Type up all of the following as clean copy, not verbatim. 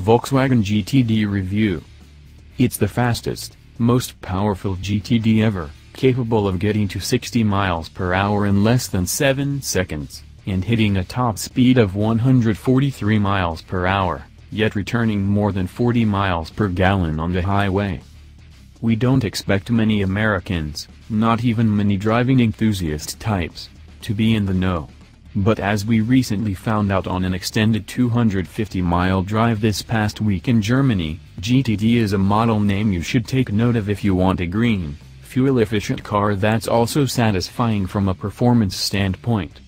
Volkswagen GTD review. It's the fastest, most powerful GTD ever, capable of getting to 60 miles per hour in less than 7 seconds, and hitting a top speed of 143 miles per hour, yet returning more than 40 miles per gallon on the highway. We don't expect many Americans, not even many driving enthusiast types, to be in the know. But as we recently found out on an extended 250-mile drive this past week in Germany, GTD is a model name you should take note of if you want a green, fuel-efficient car that's also satisfying from a performance standpoint.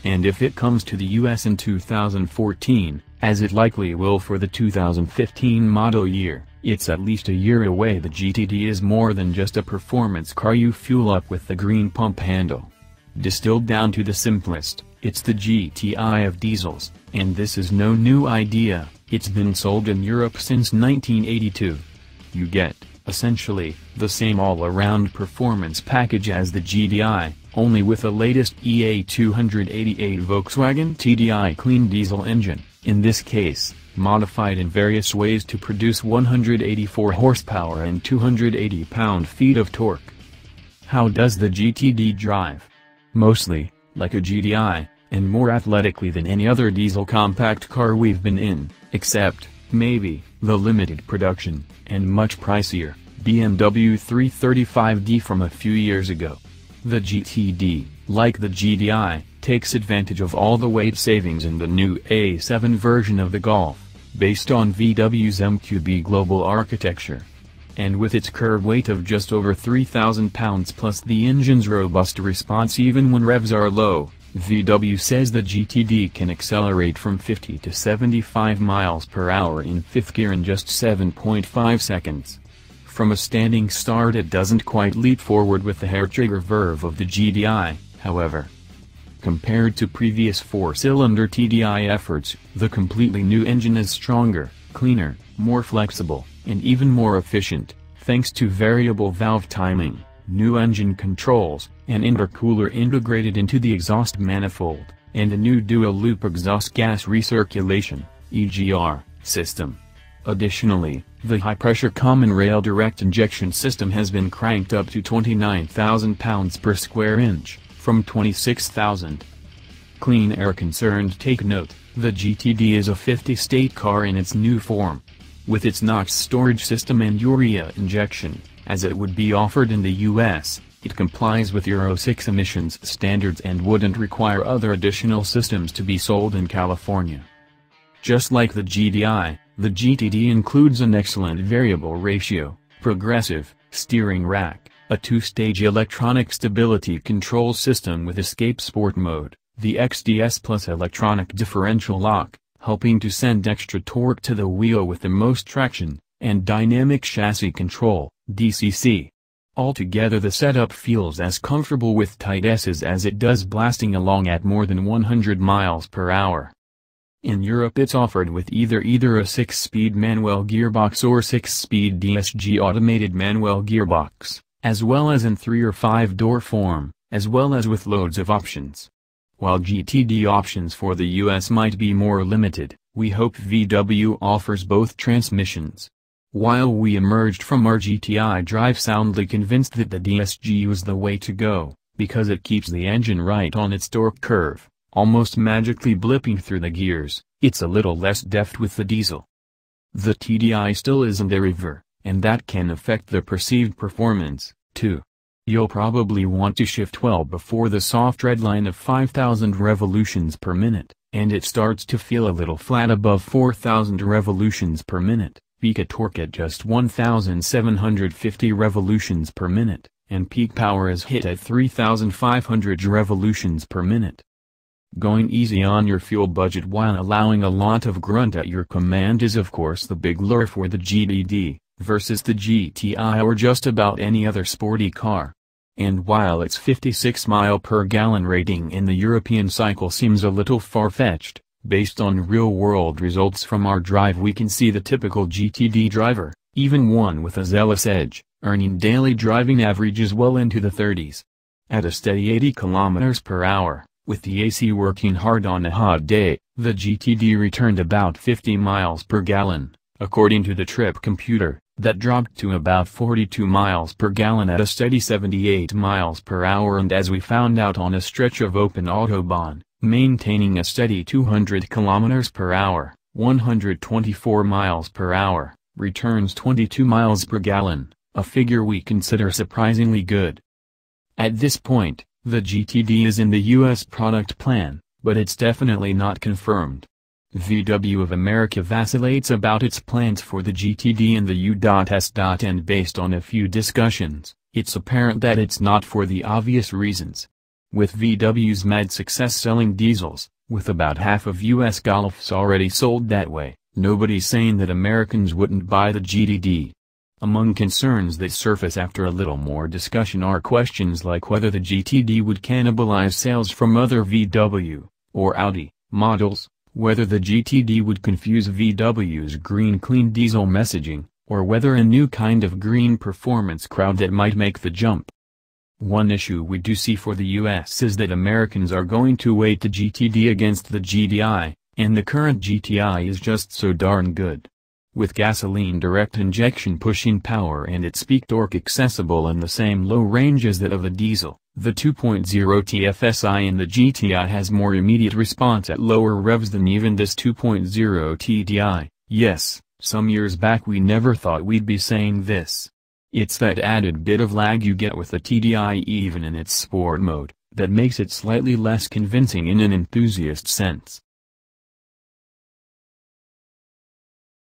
And if it comes to the US in 2014, as it likely will for the 2015 model year, it's at least a year away. The GTD is more than just a performance car you fuel up with the green pump handle. Distilled down to the simplest, it's the GTI of diesels, and this is no new idea. It's been sold in Europe since 1982. You get, essentially, the same all-around performance package as the GTI, only with the latest EA288 Volkswagen TDI clean diesel engine, in this case, modified in various ways to produce 184 horsepower and 280 pound-feet of torque. How does the GTD drive? Mostly, like a GTI, and more athletically than any other diesel compact car we've been in, except, maybe, the limited production, and much pricier, BMW 335d from a few years ago. The GTD, like the GTI, takes advantage of all the weight savings in the new A7 version of the Golf, based on VW's MQB global architecture. And with its curb weight of just over 3,000 pounds plus the engine's robust response even when revs are low, VW says the GTD can accelerate from 50 to 75 miles per hour in fifth gear in just 7.5 seconds. From a standing start it doesn't quite leap forward with the hair-trigger verve of the GTI, however. Compared to previous four-cylinder TDI efforts, the completely new engine is stronger, cleaner, more flexible, and even more efficient, thanks to variable valve timing, new engine controls, an intercooler integrated into the exhaust manifold, and a new dual-loop exhaust gas recirculation (EGR) system. Additionally, the high-pressure common rail direct injection system has been cranked up to 29,000 pounds per square inch, from 26,000. Clean air concerned take note, the GTD is a 50-state car in its new form. With its NOx storage system and urea injection, as it would be offered in the US, it complies with Euro 6 emissions standards and wouldn't require other additional systems to be sold in California. Just like the GTI, the GTD includes an excellent variable ratio, progressive, steering rack, a two-stage electronic stability control system with escape sport mode, the XDS Plus electronic differential lock, helping to send extra torque to the wheel with the most traction, and dynamic chassis control, DCC. Altogether the setup feels as comfortable with tight S's as it does blasting along at more than 100 miles per hour. In Europe it's offered with either a 6-speed manual gearbox or 6-speed DSG automated manual gearbox, as well as in 3 or 5-door form, as well as with loads of options. While GTD options for the US might be more limited, we hope VW offers both transmissions. While we emerged from our GTI drive soundly convinced that the DSG was the way to go, because it keeps the engine right on its torque curve, almost magically blipping through the gears, it's a little less deft with the diesel. The TDI still isn't a river, and that can affect the perceived performance, too. You'll probably want to shift well before the soft red line of 5,000 revolutions per minute, and it starts to feel a little flat above 4,000 revolutions per minute, peak at torque at just 1,750 revolutions per minute, and peak power is hit at 3,500 revolutions per minute. Going easy on your fuel budget while allowing a lot of grunt at your command is of course the big lure for the GTD, versus the GTI or just about any other sporty car. And while its 56 mile/gallon rating in the European cycle seems a little far-fetched, based on real-world results from our drive we can see the typical GTD driver, even one with a zealous edge, earning daily driving averages well into the 30s. At a steady 80 km/h, With the AC working hard on a hot day, the GTD returned about 50 miles per gallon, according to the trip computer, that dropped to about 42 miles per gallon at a steady 78 miles per hour, and as we found out on a stretch of open autobahn, maintaining a steady 200 kilometers per hour, 124 miles per hour, returns 22 miles per gallon, a figure we consider surprisingly good. At this point, the GTD is in the US product plan, but it's definitely not confirmed. VW of America vacillates about its plans for the GTD and the U.S. And based on a few discussions, it's apparent that it's not for the obvious reasons. With VW's mad success selling diesels, with about half of US Golfs already sold that way, nobody's saying that Americans wouldn't buy the GTD. Among concerns that surface after a little more discussion are questions like whether the GTD would cannibalize sales from other VW, or Audi, models, whether the GTD would confuse VW's green clean diesel messaging, or whether a new kind of green performance crowd that might make the jump. One issue we do see for the US is that Americans are going to weight the GTD against the GDI, and the current GTI is just so darn good. With gasoline direct injection pushing power and its peak torque accessible in the same low range as that of a diesel, the 2.0 TFSI in the GTI has more immediate response at lower revs than even this 2.0 TDI. Yes, some years back we never thought we'd be saying this. It's that added bit of lag you get with the TDI even in its sport mode, that makes it slightly less convincing in an enthusiast sense.